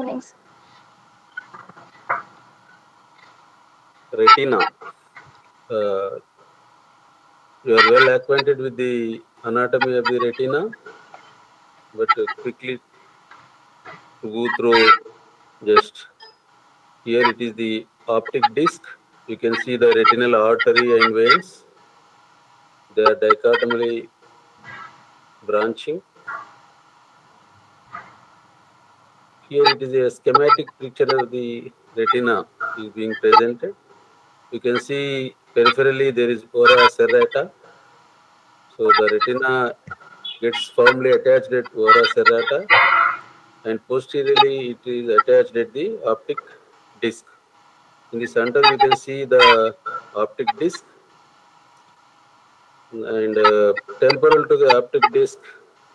morning. Retina. Uh, you are well acquainted with the anatomy of the retina, but quickly to go through just here it is the optic disc. You can see the retinal artery and veins. They are dichotomally branching. Here it is a schematic picture of the retina is being presented. You can see peripherally there is ora serrata. So the retina gets firmly attached at ora serrata and posteriorly it is attached at the optic disc. In the center you can see the optic disc and temporal to the optic disc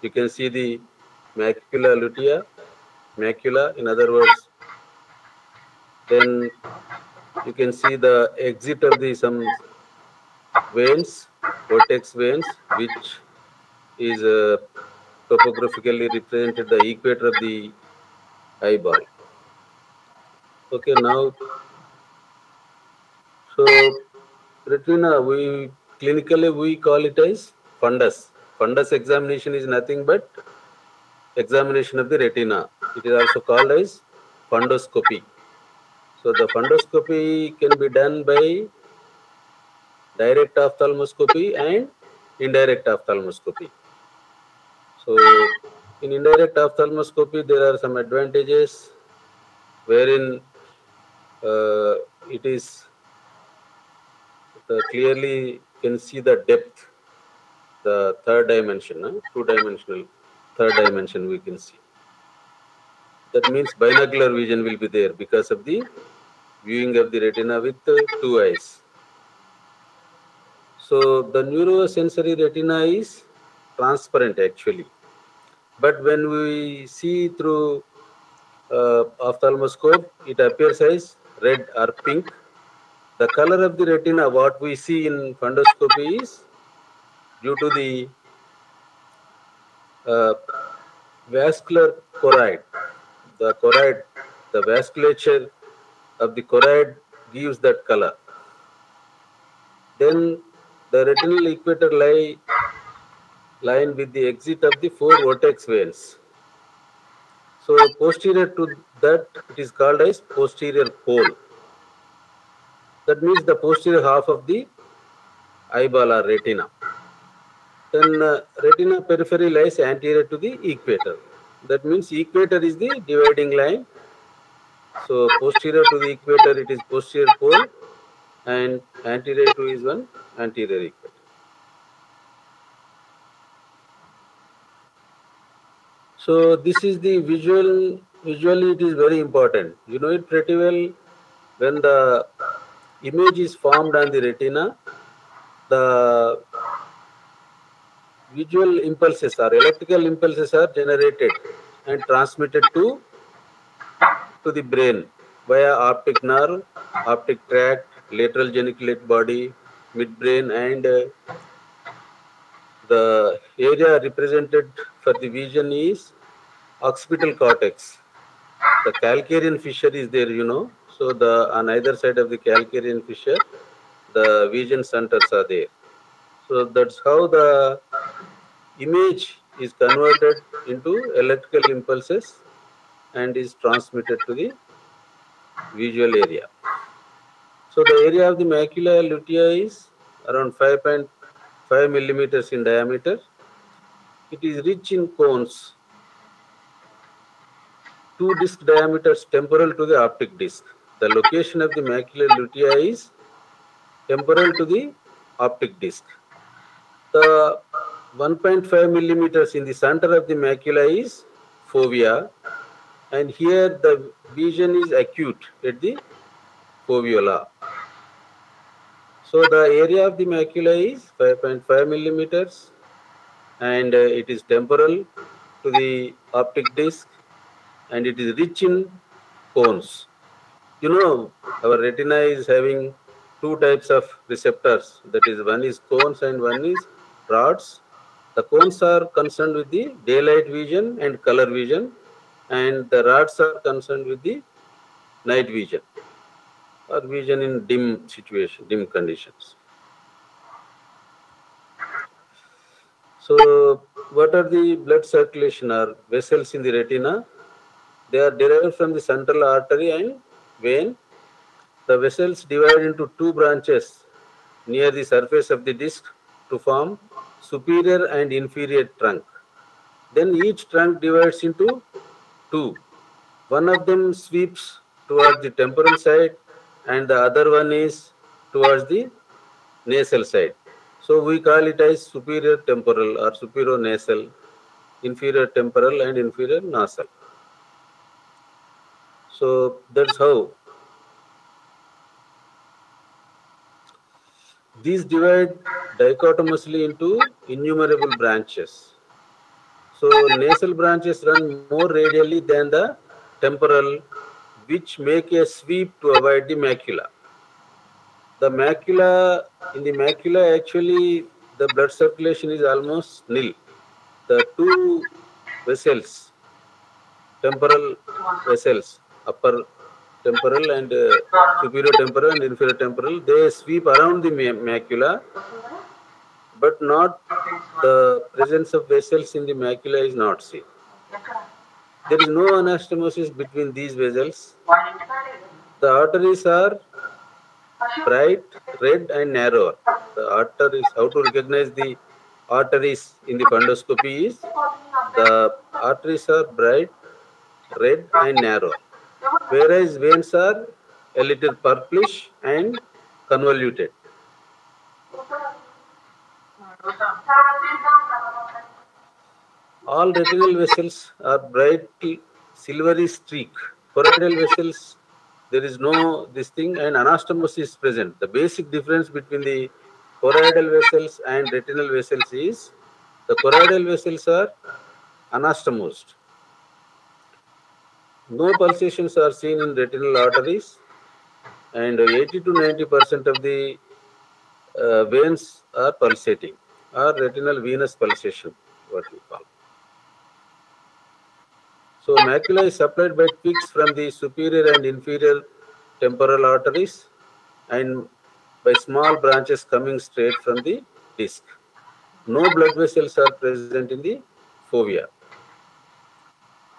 you can see the macula lutea, macula in other words. Then you can see the exit of the some veins, vortex veins, which is topographically represented the equator of the eyeball. Okay, now, so retina, we clinically we call it as fundus. Fundus examination is nothing but examination of the retina. It is also called as fundoscopy. So the fundoscopy can be done by direct ophthalmoscopy and indirect ophthalmoscopy. So in indirect ophthalmoscopy, there are some advantages wherein it is clearly can see the depth, the third dimension, two-dimensional, third dimension we can see. That means binocular vision will be there because of the viewing of the retina with two eyes. So the neurosensory retina is transparent actually. But when we see through ophthalmoscope, it appears as red or pink. The color of the retina, what we see in fundoscopy is due to the uh, vascular choroid. The choroid, the vasculature of the choroid gives that color. Then the retinal equator line with the exit of the four vortex veins. So posterior to that, it is called as posterior pole. That means the posterior half of the eyeball or retina. Then retina periphery lies anterior to the equator. That means equator is the dividing line. So posterior to the equator, it is posterior pole, and anterior to is one anterior equator. So this is the visually it is very important. You know it pretty well. When the image is formed on the retina, the visual impulses or electrical impulses are generated and transmitted to the brain via optic nerve, optic tract, lateral geniculate body, midbrain, and the area represented for the vision is occipital cortex. The calcarean fissure is there, you know. So the on either side of the calcarean fissure, the vision centers are there. So that's how the image is converted into electrical impulses and is transmitted to the visual area. So the area of the macula lutea is around 5.5 millimeters in diameter. It is rich in cones, two disc diameters temporal to the optic disc. The location of the macula lutea is temporal to the optic disc. The 1.5 millimeters in the center of the macula is fovea, and here the vision is acute at the foveola. So the area of the macula is 5.5 millimeters and it is temporal to the optic disc and it is rich in cones. You know, our retina is having two types of receptors. That is, one is cones and one is rods. The cones are concerned with the daylight vision and color vision, and the rods are concerned with the night vision or vision in dim situation, dim conditions. So what are the blood circulation or vessels in the retina? They are derived from the central artery and vein. The vessels divide into two branches near the surface of the disc to form superior and inferior trunk. Then each trunk divides into two. One of them sweeps towards the temporal side and the other one is towards the nasal side. So we call it as superior temporal or superior nasal, inferior temporal and inferior nasal. So that's how these divide dichotomously into innumerable branches. So nasal branches run more radially than the temporal, which make a sweep to avoid the macula. The macula, in the macula, actually the blood circulation is almost nil. The two vessels, temporal vessels, upper temporal and superior temporal and inferior temporal, they sweep around the macula, but not the presence of vessels in the macula is not seen. There is no anastomosis between these vessels. The arteries are bright, red and narrower. The arteries, how to recognize the arteries in the fundoscopy is, the arteries are bright, red and narrow, whereas veins are a little purplish and convoluted. All retinal vessels are bright silvery streak. Choroidal vessels, there is no this thing, and anastomosis is present. The basic difference between the choroidal vessels and retinal vessels is the choroidal vessels are anastomosed. No pulsations are seen in retinal arteries, and 80 to 90% of the veins are pulsating, or retinal venous pulsation, what we call. So macula is supplied by twigs from the superior and inferior temporal arteries and by small branches coming straight from the disc. No blood vessels are present in the fovea.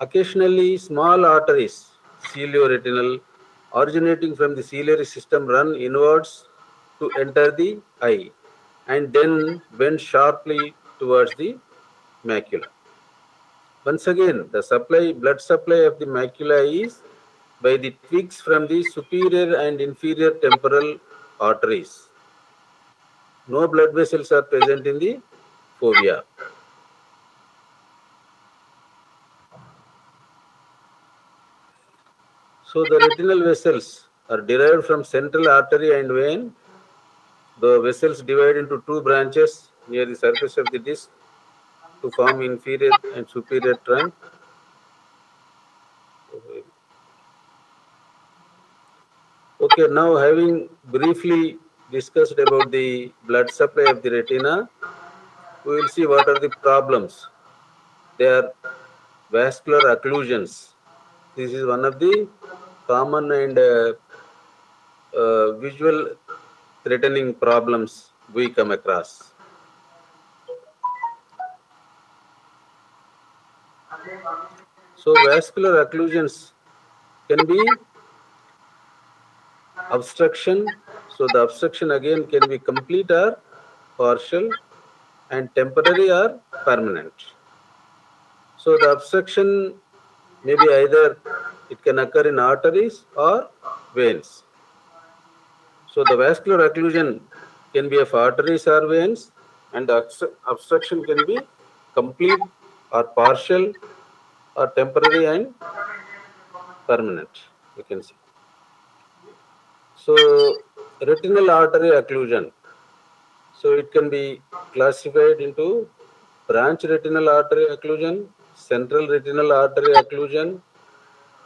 Occasionally, small arteries, cilioretinal, originating from the ciliary system run inwards to enter the eye and then bend sharply towards the macula. Once again, the blood supply of the macula is by the twigs from the superior and inferior temporal arteries. No blood vessels are present in the fovea. So the retinal vessels are derived from central artery and vein. The vessels divide into two branches near the surface of the disc to form inferior and superior trunk. Okay, now having briefly discussed about the blood supply of the retina, we will see what are the problems. They are vascular occlusions. This is one of the common and visual threatening problems we come across. So vascular occlusions can be obstruction. So the obstruction again can be complete or partial and temporary or permanent. So the obstruction may be either it can occur in arteries or veins. So the vascular occlusion can be of arteries or veins, and the obstruction can be complete or partial or temporary and permanent, you can see. So retinal artery occlusion. So it can be classified into branch retinal artery occlusion, central retinal artery occlusion,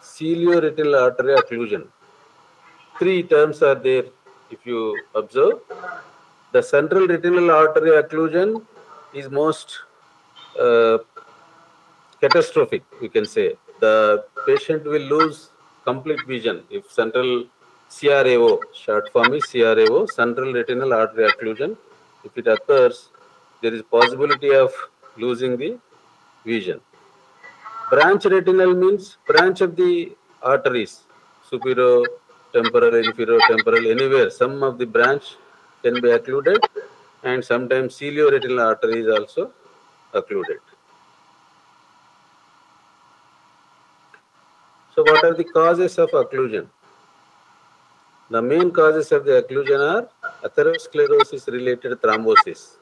cilioretinal artery occlusion. Three terms are there if you observe. The central retinal artery occlusion is most catastrophic, you can say. the patient will lose complete vision if central CRAO, short form is CRAO, central retinal artery occlusion. If it occurs, there is possibility of losing the vision. Branch retinal means branch of the arteries, superior temporal, inferior temporal, anywhere. Some of the branch can be occluded, and sometimes cilio-retinal artery is also occluded. So what are the causes of occlusion? The main causes of the occlusion are atherosclerosis related thrombosis.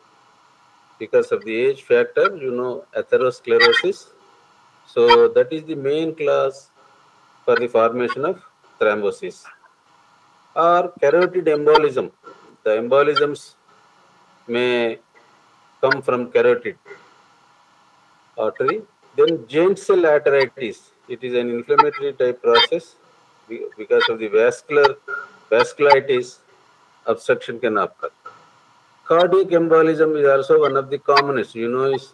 Because of the age factor, atherosclerosis. So that is the main cause for the formation of thrombosis. Or carotid embolism. The embolisms may come from carotid artery. Then giant cell arteritis. It is an inflammatory type process because of the vasculitis, obstruction can occur. Cardiac embolism is also one of the commonest. Is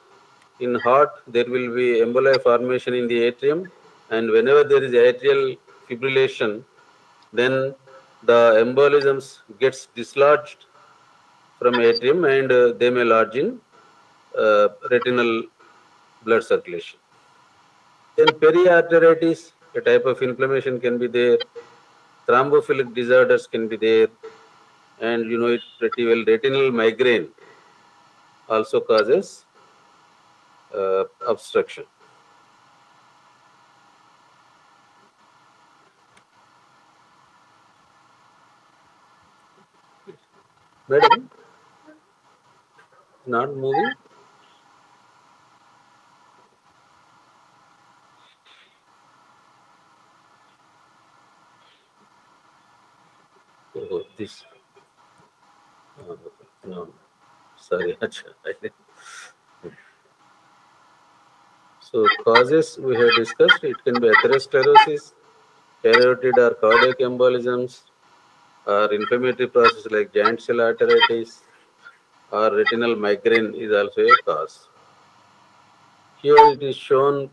in heart there will be emboli formation in the atrium, and whenever there is atrial fibrillation, then the embolisms gets dislodged from atrium, and they may lodge in retinal blood circulation. Then periarteritis, a type of inflammation can be there. Thrombophilic disorders can be there, and it pretty well. Retinal migraine also causes obstruction. Madam, not moving. Oh, this. No, sorry. So causes we have discussed. It can be atherosclerosis, carotid or cardiac embolisms, or inflammatory process like giant cell arteritis, or retinal migraine is also a cause. Here it is shown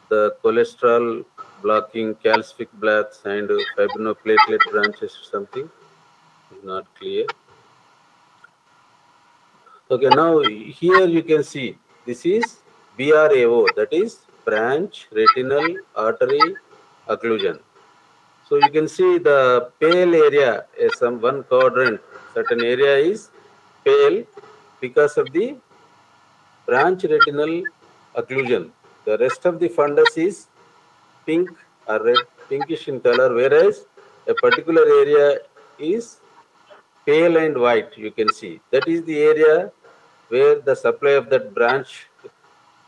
the cholesterol blocking calcific baths and fibrinoplatelet branches. Something is not clear. Okay, now here you can see this is BRAO, that is branch retinal artery occlusion. So you can see the pale area, some one quadrant, certain area is pale because of the branch retinal occlusion. The rest of the fundus is pink or red, pinkish in color, whereas a particular area is pale and white. You can see that is the area where the supply of that branch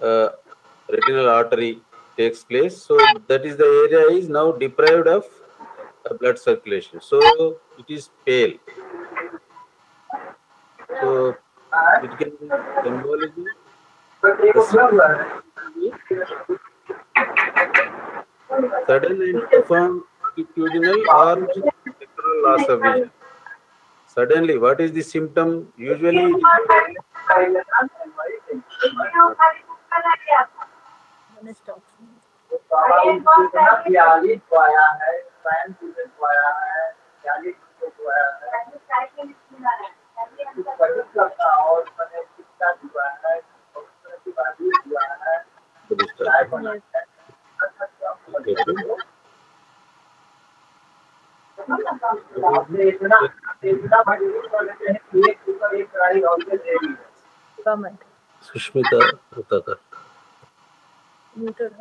retinal artery takes place. So that is the area is now deprived of blood circulation. So it is pale. So it can be embolism. Sudden and profound longitudinal or temporal loss of vision. Suddenly, what is the symptom? Usually, Sushmita Utakar. Muted.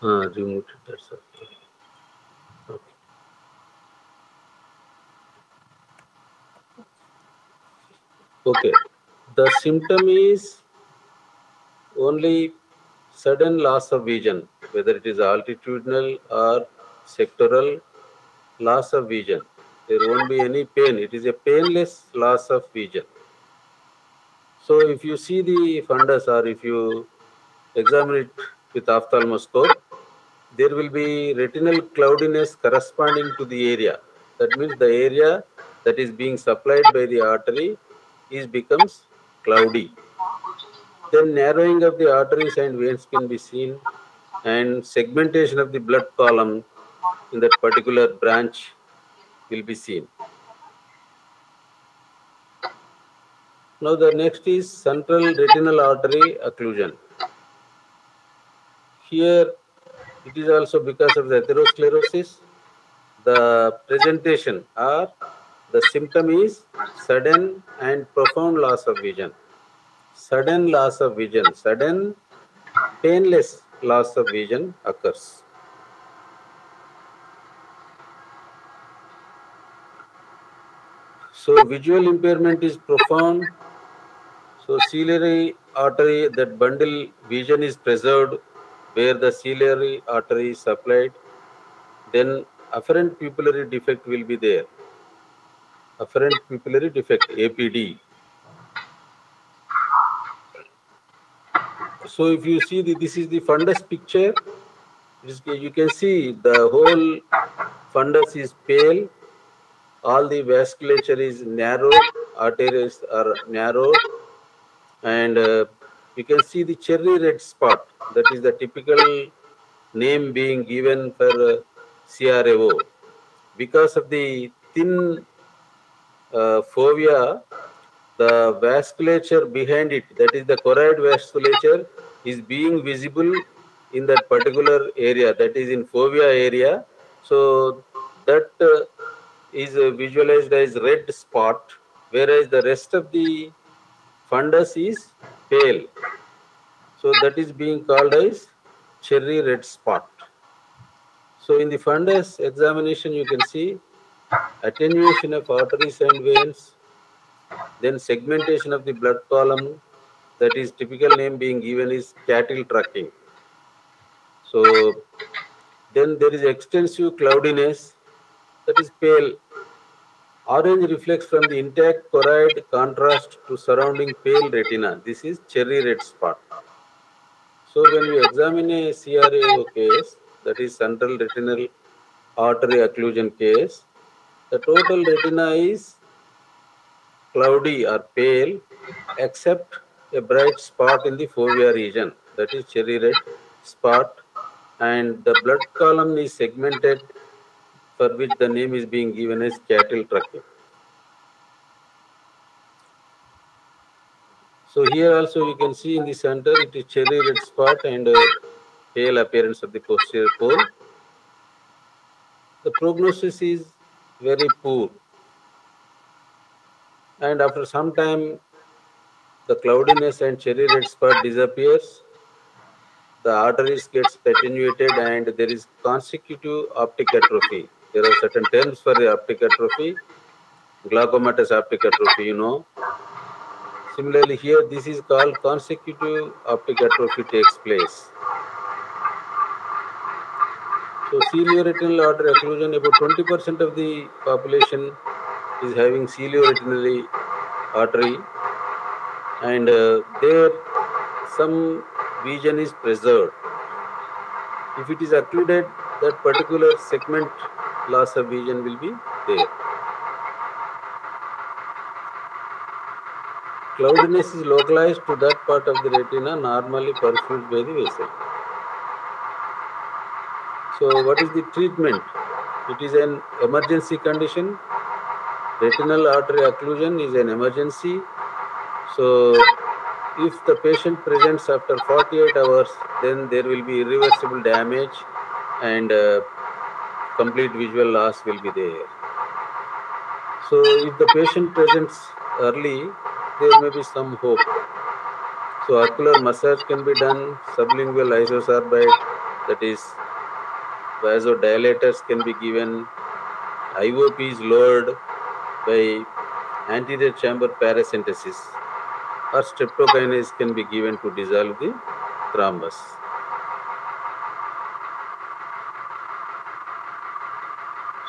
Removed it. That's okay. Okay. The symptom is only sudden loss of vision, whether it is altitudinal or sectoral loss of vision. There won't be any pain. It is a painless loss of vision. So if you see the fundus or if you examine it with ophthalmoscope, there will be retinal cloudiness corresponding to the area. That means the area that is being supplied by the artery becomes cloudy. Then narrowing of the arteries and veins can be seen. and segmentation of the blood column in that particular branch will be seen. Now the next is central retinal artery occlusion. Here it is also because of the atherosclerosis. The presentation or the symptom is sudden and profound loss of vision. Sudden loss of vision, sudden painless loss of vision occurs. So visual impairment is profound. So ciliary artery, that bundle vision is preserved where the ciliary artery is supplied. Then afferent pupillary defect will be there. Afferent pupillary defect, APD. So if you see this is the fundus picture. You can see the whole fundus is pale. All the vasculature is narrowed. Arteries are narrowed. And you can see the cherry red spot. That is the typical name being given for CRAO. Because of the thin fovea, the vasculature behind it, that is the choroid vasculature, is being visible in that particular area, that is in fovea area. So that is visualized as red spot, whereas the rest of the fundus is pale. So that is being called as cherry red spot. So in the fundus examination, you can see attenuation of arteries and veins, then segmentation of the blood column, that is typical name being given is cattle trucking. So then there is extensive cloudiness, that is pale. Orange reflects from the intact choroid contrast to surrounding pale retina. This is cherry red spot. So when you examine a CRAO case, that is central retinal artery occlusion case, the total retina is cloudy or pale except a bright spot in the fovea region, that is cherry red spot, and the blood column is segmented, for which the name is being given as cattle trucking. So here also you can see in the center it is cherry red spot and pale appearance of the posterior pole. The prognosis is very poor, and after some time the cloudiness and cherry red spot disappears, the arteries gets attenuated, and there is consecutive optic atrophy. There are certain terms for the optic atrophy. Glaucomatous optic atrophy, you know. Similarly here this is called consecutive optic atrophy takes place. So cilioretinal artery occlusion, about 20% of the population is having cilioretinal artery, and there some vision is preserved. If it is occluded, that particular segment loss of vision will be there. Cloudiness is localized to that part of the retina normally perfused by the vessel. So what is the treatment? It is an emergency condition. Retinal artery occlusion is an emergency. So if the patient presents after 48 hours, then there will be irreversible damage and complete visual loss will be there. So if the patient presents early, there may be some hope. So ocular massage can be done, sublingual isosorbide, that is vasodilators can be given, IOP is lowered by anterior chamber paracentesis, or streptokinase can be given to dissolve the thrombus.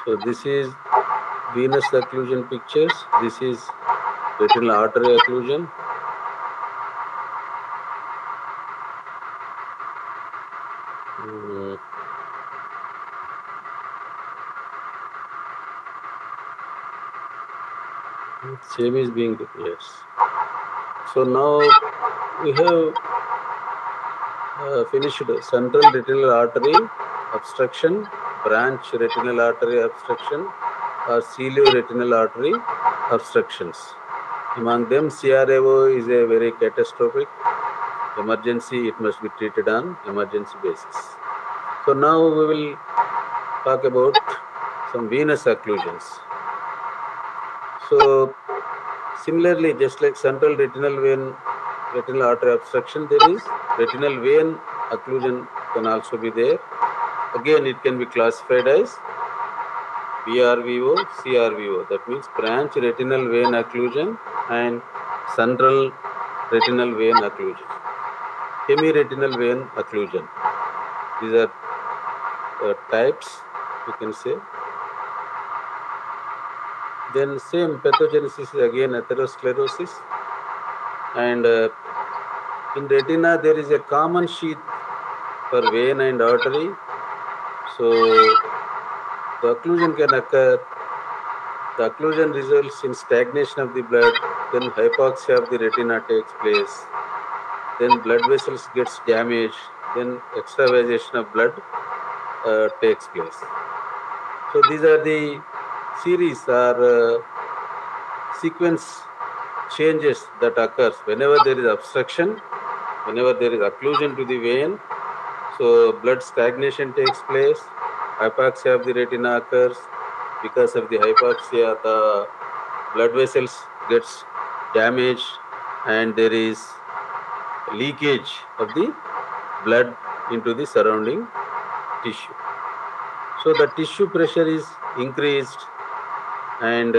So this is venous occlusion pictures. This is retinal artery occlusion. Same is being, yes. So now we have finished central retinal artery obstruction, branch retinal artery obstruction, or cilio-retinal artery obstructions. Among them, CRAO is a very catastrophic emergency. It must be treated on emergency basis. So now we will talk about some venous occlusions. So similarly, just like central retinal vein, retinal artery obstruction, there is retinal vein occlusion can also be there. Again, it can be classified as BRVO, CRVO. That means branch retinal vein occlusion and central retinal vein occlusion. Hemiretinal vein occlusion. These are types, you can say. Then same pathogenesis is again atherosclerosis. And in retina, there is a common sheath for vein and artery. So the occlusion can occur. The occlusion results in stagnation of the blood, then hypoxia of the retina takes place, then blood vessels gets damaged, then extravasation of blood takes place. So these are the series or sequence changes that occurs whenever there is obstruction, whenever there is occlusion to the vein. So blood stagnation takes place, hypoxia of the retina occurs. Because of the hypoxia, the blood vessels gets damaged and there is leakage of the blood into the surrounding tissue. So the tissue pressure is increased and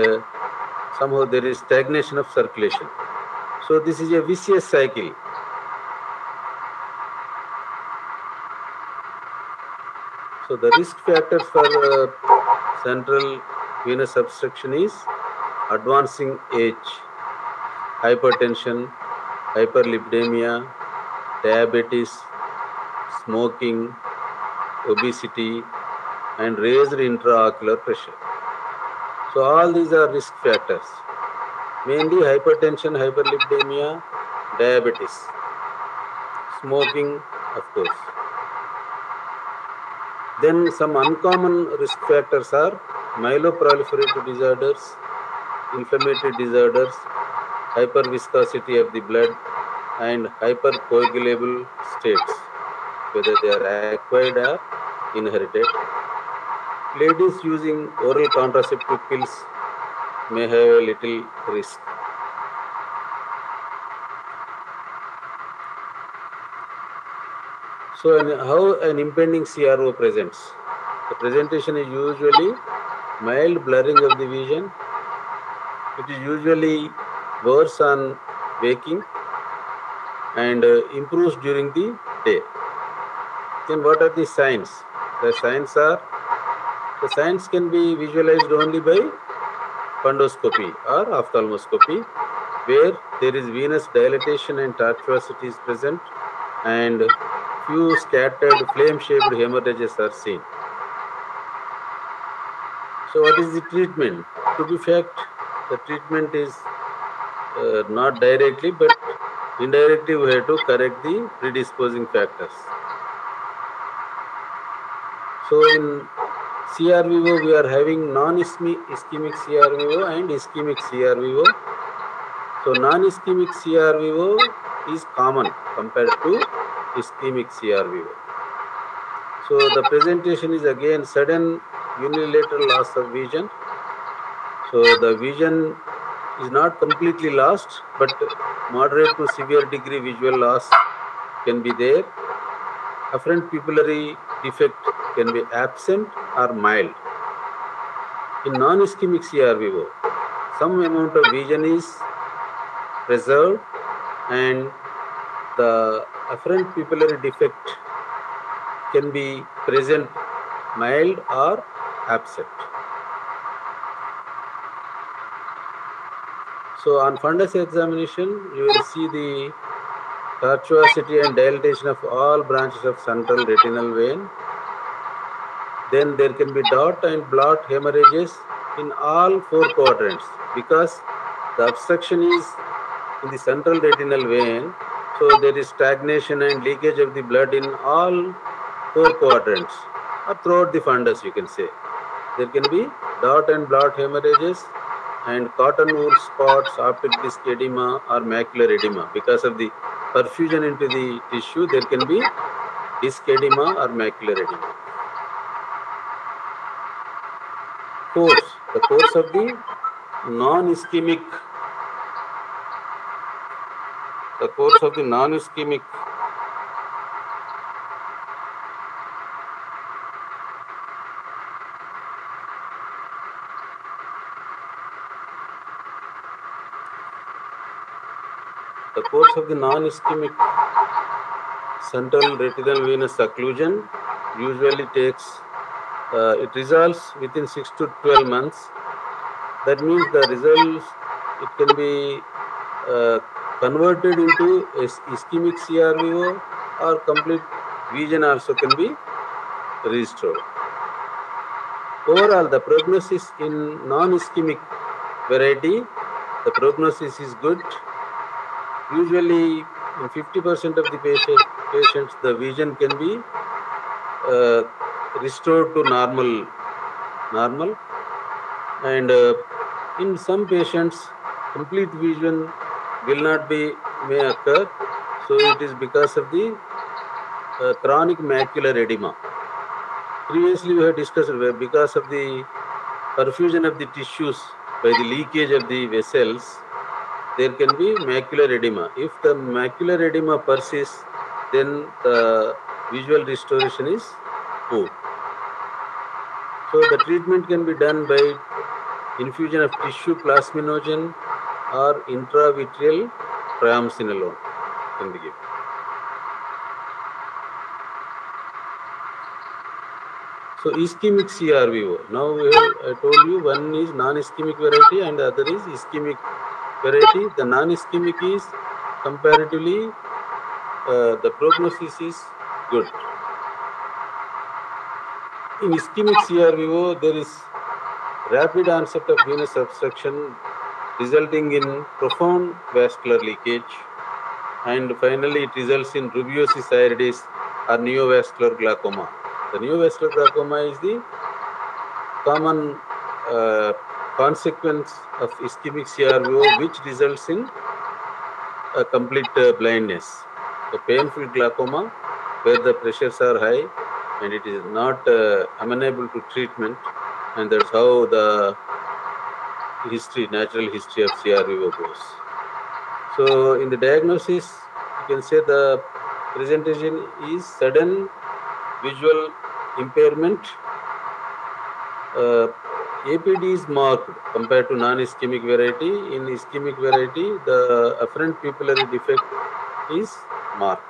somehow there is stagnation of circulation. So this is a vicious cycle. So the risk factors for central venous obstruction is advancing age, hypertension, hyperlipidemia, diabetes, smoking, obesity, and raised intraocular pressure. So all these are risk factors. Mainly hypertension, hyperlipidemia, diabetes, smoking, of course. Then some uncommon risk factors are myeloproliferative disorders, inflammatory disorders, hyperviscosity of the blood, and hypercoagulable states, whether they are acquired or inherited. Ladies using oral contraceptive pills may have a little risk. So how an impending CRO presents? The presentation is usually mild blurring of the vision. It is usually worse on waking and improves during the day. Then what are the signs? The signs can be visualized only by fundoscopy or ophthalmoscopy, where there is venous dilatation and tortuosity is present and few scattered flame-shaped hemorrhages are seen. So what is the treatment? To be fact, the treatment is not directly but indirectly we have to correct the predisposing factors. So in CRVO we are having non-ischemic CRVO and ischemic CRVO. So non-ischemic CRVO is common compared to ischemic CRVO. So the presentation is again sudden unilateral loss of vision. So the vision is not completely lost, but moderate to severe degree visual loss can be there. Afferent pupillary defect can be absent or mild. In non-ischemic CRVO, some amount of vision is preserved and the afferent pupillary defect can be present mild or absent. So on fundus examination, you will see the tortuosity and dilatation of all branches of central retinal vein. Then there can be dot and blot hemorrhages in all four quadrants because the obstruction is in the central retinal vein So there is stagnation and leakage of the blood in all 4 quadrants or throughout the fundus, you can say. There can be dot and blot hemorrhages and cotton wool spots, optic disc edema or macular edema. Because of the perfusion into the tissue, there can be disc edema or macular edema. Course. The course of the non-ischemic central retinal venous occlusion usually takes, it resolves within 6 to 12 months. That means the results, it can be converted into ischemic CRVO or complete vision also can be restored. Overall, the prognosis in non-ischemic variety, the prognosis is good. Usually, in 50% of the patients, the vision can be restored to normal, and in some patients, complete vision will not may occur. So it is because of the chronic macular edema. Previously, we have discussed because of the perfusion of the tissues by the leakage of the vessels, there can be macular edema. If the macular edema persists, then the visual restoration is poor. So the treatment can be done by infusion of tissue plasminogen or intravitreal triamcinolone can be given. So ischemic CRVO. Now I told you one is non-ischemic variety and the other is ischemic variety. The non-ischemic is comparatively the prognosis is good. In ischemic CRVO, there is rapid onset of venous obstruction resulting in profound vascular leakage, and finally it results in rubeosis iridis or neovascular glaucoma. The neovascular glaucoma is the common consequence of ischemic CRVO, which results in a complete blindness. The painful glaucoma where the pressures are high and it is not amenable to treatment, and that's how the natural history of CRVO goes. So in the diagnosis, you can say the presentation is sudden visual impairment. APD is marked compared to non-ischemic variety. In ischemic variety, the afferent pupillary defect is marked.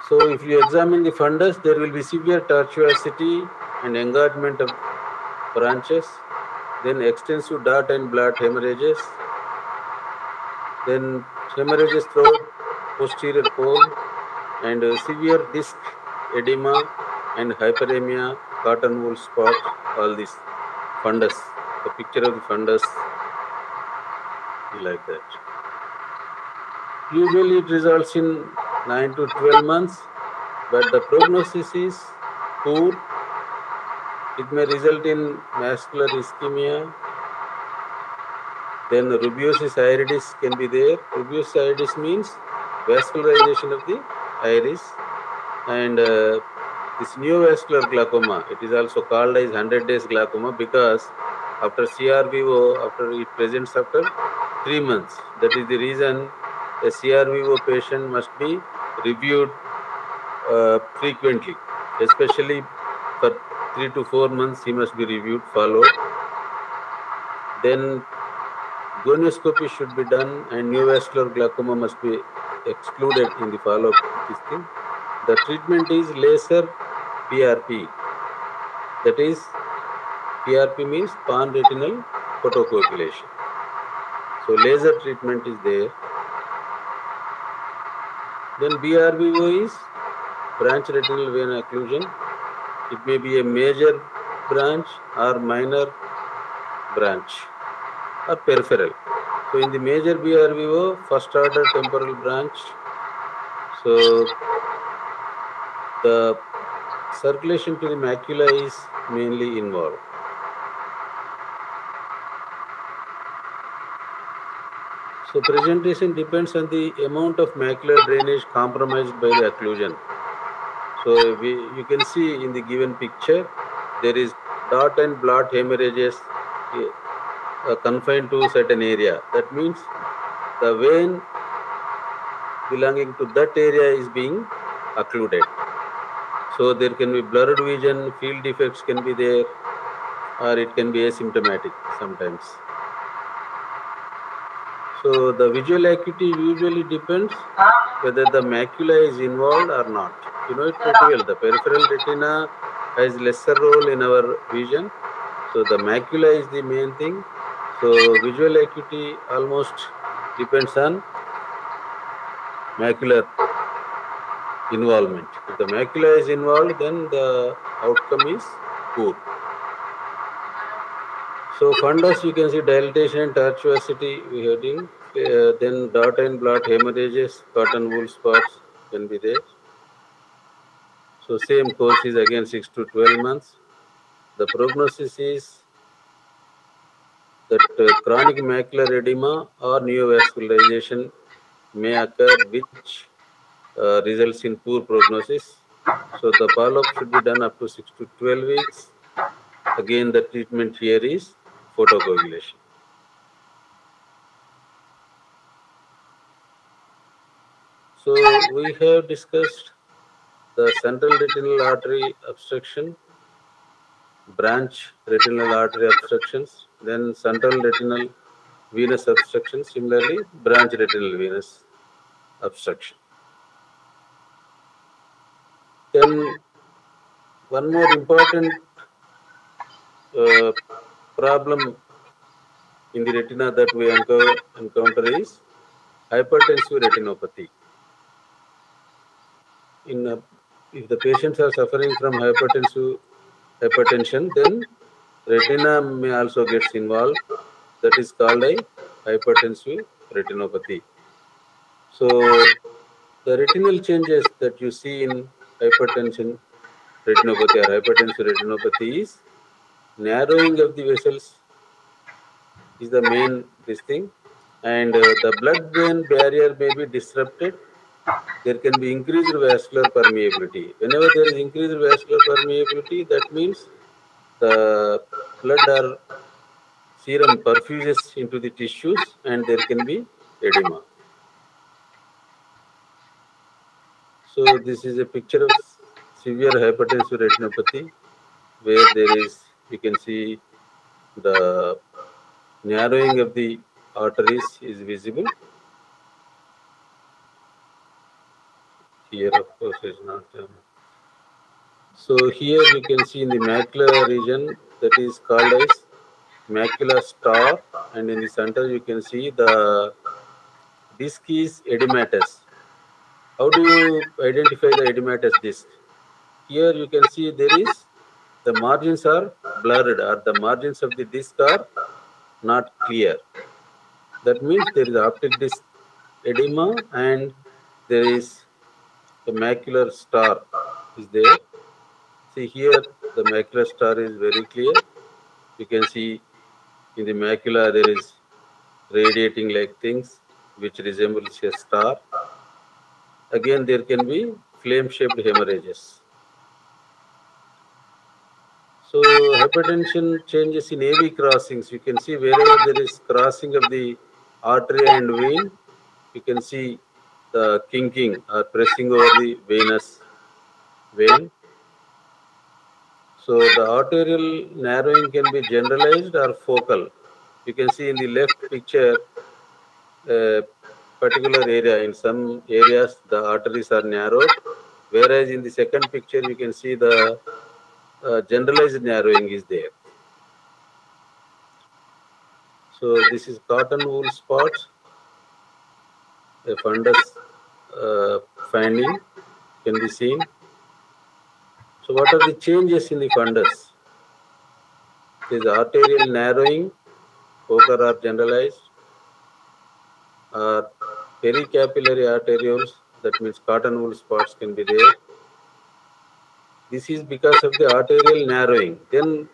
So if you examine the fundus, there will be severe tortuosity and engorgement of branches, then extensive dot and blot hemorrhages, then hemorrhages throughout posterior pole, and severe disc edema and hyperemia, cotton wool spot, all this fundus. The picture of the fundus is like that. Usually it results in 9 to 12 months, but the prognosis is poor. It may result in vascular ischemia. Then rubeosis iridis can be there. Rubeosis iridis means vascularization of the iris, and this neovascular glaucoma, it is also called as 100 days glaucoma because after CRVO, after it presents after 3 months. That is the reason a CRVO patient must be reviewed frequently, especially for 3 to 4 months he must be reviewed, followed. Then gonioscopy should be done and neovascular glaucoma must be excluded in the follow-up. The treatment is laser PRP. That is, PRP means pan-retinal photocoagulation. So laser treatment is there. Then BRVO is branch retinal vein occlusion. It may be a major branch or minor branch. or peripheral. So in the major BRVO, first order temporal branch, so the circulation to the macula is mainly involved. So presentation depends on the amount of macular drainage compromised by the occlusion. So you can see in the given picture, there is dot and blot hemorrhages confined to certain area. That means the vein belonging to that area is being occluded. So there can be blurred vision, field defects can be there, or it can be asymptomatic sometimes. So the visual acuity usually depends whether the macula is involved or not. You know it pretty well. The peripheral retina has lesser role in our vision. So the macula is the main thing. So visual acuity almost depends on macular involvement. If the macula is involved, then the outcome is poor. So fundus, you can see dilatation and tortuosity we heading. Then dot and blot hemorrhages, cotton wool spots can be there. So same course is again 6 to 12 months. The prognosis is that chronic macular edema or neovascularization may occur, which results in poor prognosis. So the follow-up should be done up to 6 to 12 weeks. Again, the treatment here is photocoagulation. So we have discussed the central retinal artery obstruction, branch retinal artery obstructions, then central retinal venous obstruction, similarly branch retinal venous obstruction. Then one more important problem in the retina that we encounter is hypertensive retinopathy. If the patients are suffering from hypertension, then retina may also gets involved. That is called a hypertensive retinopathy. So the retinal changes that you see in hypertension retinopathy or hypertensive retinopathy is narrowing of the vessels is the main this thing, and the blood-brain barrier may be disrupted. There can be increased vascular permeability. Whenever there is increased vascular permeability, that means the blood or serum perfuses into the tissues and there can be edema. So this is a picture of severe hypertensive retinopathy where there is, you can see the narrowing of the arteries is visible. Here, of course, is not. So here you can see in the macular region that is called as macula star, and in the center you can see the disc is edematous. How do you identify the edematous disc? Here you can see there is the margins are blurred or the margins of the disc are not clear. That means there is optic disc edema and there is the macular star is there. See here the macular star is very clear. You can see in the macula there is radiating like things which resembles a star. Again there can be flame-shaped hemorrhages. So hypertension changes in AV crossings. You can see wherever there is crossing of the artery and vein, you can see the kinking or pressing over the venous vein. So the arterial narrowing can be generalized or focal. You can see in the left picture, particular area. In some areas, the arteries are narrowed, whereas in the second picture, you can see the generalized narrowing is there. So this is cotton wool spots, a fundus finding can be seen. So what are the changes in the fundus? There is arterial narrowing, focal or generalized, or pericapillary arterioles, that means cotton wool spots can be there. This is because of the arterial narrowing. Then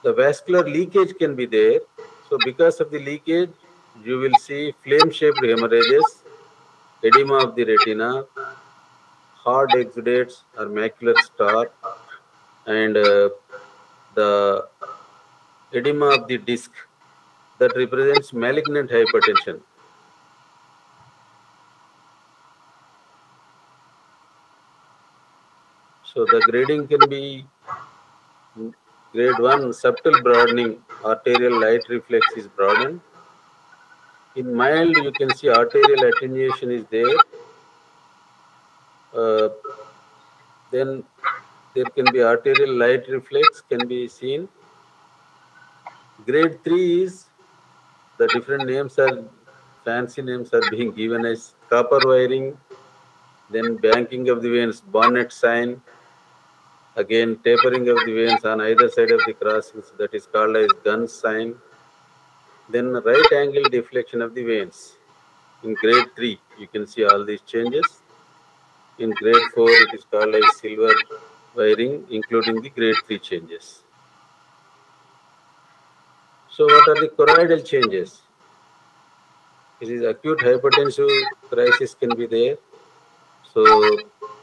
the vascular leakage can be there. So because of the leakage, you will see flame-shaped hemorrhages, edema of the retina, hard exudates or macular star, and the edema of the disc that represents malignant hypertension. So the grading can be grade 1, subtle broadening, arterial light reflex is broadened. In mild, you can see arterial attenuation is there. Then there can be arterial light reflex can be seen. Grade 3 is the different names are fancy names are being given as copper wiring, then banking of the veins, bonnet sign, again tapering of the veins on either side of the crossings, that is called as gun sign, then right angle deflection of the veins. In grade 3, you can see all these changes. In grade 4, it is called as silver wiring, including the grade 3 changes. So what are the choroidal changes? It is acute hypertensive crisis can be there. So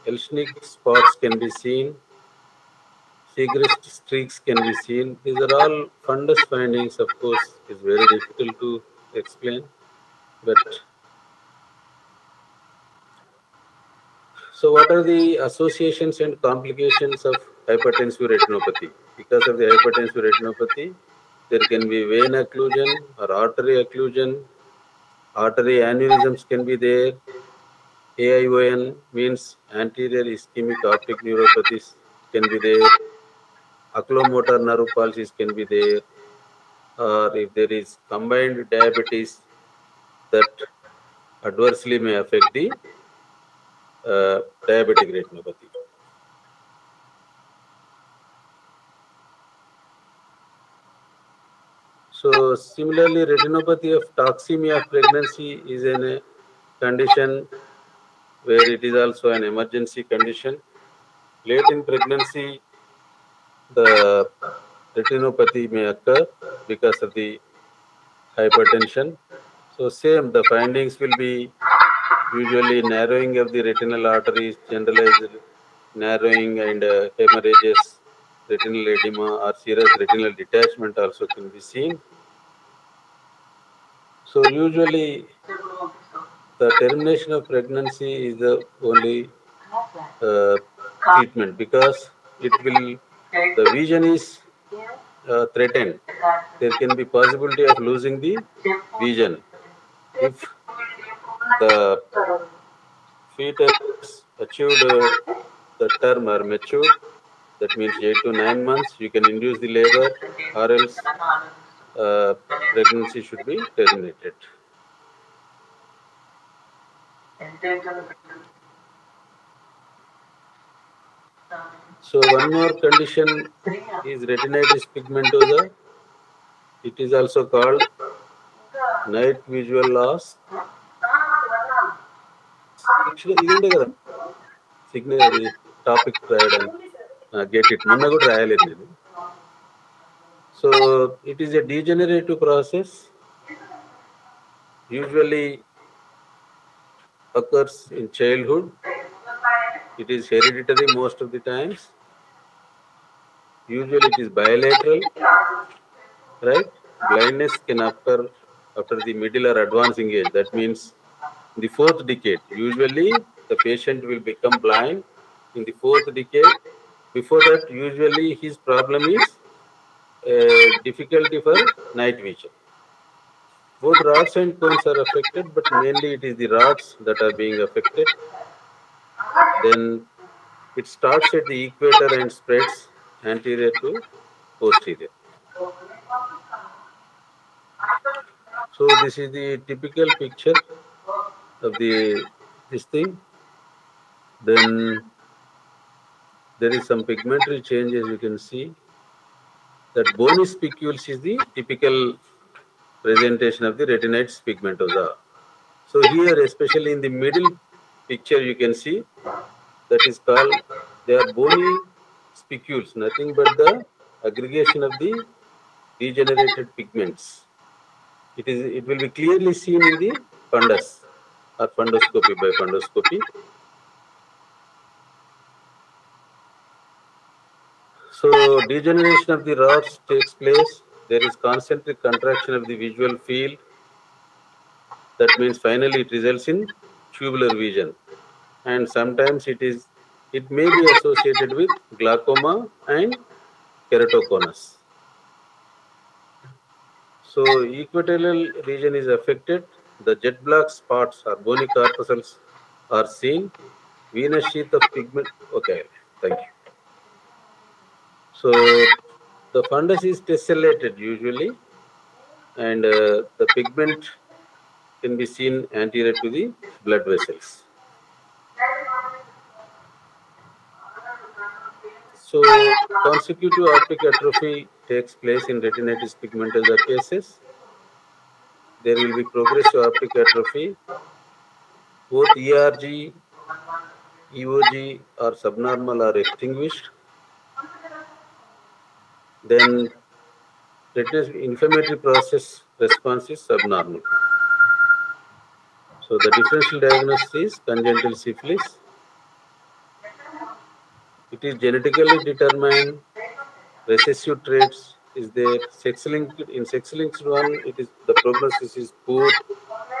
Elschnig spots can be seen. Segrest streaks can be seen. These are all fundus findings, of course. It's very difficult to explain. But so what are the associations and complications of hypertensive retinopathy? Because of the hypertensive retinopathy, there can be vein occlusion or artery occlusion. Artery aneurysms can be there. AION means anterior ischemic optic neuropathies can be there. Oculomotor nerve palsies can be there. Or if there is combined diabetes, that adversely may affect the diabetic retinopathy. So similarly, retinopathy of toxemia of pregnancy is a condition where it is also an emergency condition. Late in pregnancy, the retinopathy may occur because of the hypertension. So same, the findings will be usually narrowing of the retinal arteries, generalized narrowing and hemorrhages, retinal edema or serous retinal detachment also can be seen. So usually the termination of pregnancy is the only treatment because the vision is threatened. There can be possibility of losing the vision if the fetus achieved the term or matured. That means 8 to 9 months. You can induce the labor, or else pregnancy should be terminated. So one more condition is retinitis pigmentosa. It is also called night visual loss. ఇదేంటే కదా signal అది topic రాయడానికి get it మొన్న కూడా రాయలేదు నేను. So it is a degenerative process, usually occurs in childhood. It is hereditary most of the times. Usually it is bilateral, right? Blindness can occur after the middle or advancing age. That means in the 4th decade. Usually the patient will become blind in the 4th decade. Before that, usually his problem is difficulty for night vision. Both rods and cones are affected, but mainly it is the rods that are being affected. Then it starts at the equator and spreads anterior to posterior. So this is the typical picture of this thing. Then there is some pigmentary changes you can see. That bony spicules is the typical presentation of the retinitis pigmentosa. So here, especially in the middle picture, you can see that is called, they are bony spicules, nothing but the aggregation of the degenerated pigments. It will be clearly seen in the fundus or fundoscopy by fundoscopy. So degeneration of the rods takes place. There is concentric contraction of the visual field. That means finally it results in tubular vision. And sometimes it may be associated with glaucoma and keratoconus. So equatorial region is affected. The jet black spots or bony corpuscles are seen. Venous sheath of pigment. Okay, thank you. So the fundus is tessellated usually, and the pigment can be seen anterior to the blood vessels. So consecutive optic atrophy takes place in retinitis pigmentosa cases. There will be progressive optic atrophy. Both ERG, EOG are subnormal or extinguished. Then inflammatory process response is subnormal. So the differential diagnosis is congenital syphilis. It is genetically determined. Recessive traits is there. Sex-linked, in sex-linked one, the prognosis is poor.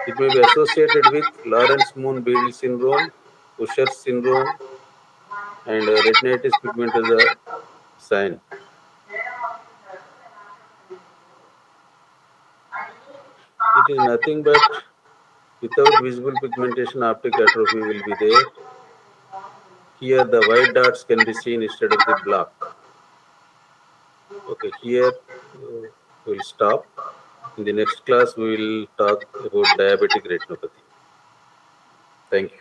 It may be associated with Lawrence-Moon-Beadle syndrome, Usher syndrome, and retinitis pigmentosa sign. It is nothing but without visible pigmentation, optic atrophy will be there. Here the white dots can be seen instead of the black. Okay, here we'll stop. In the next class, we will talk about diabetic retinopathy. Thank you.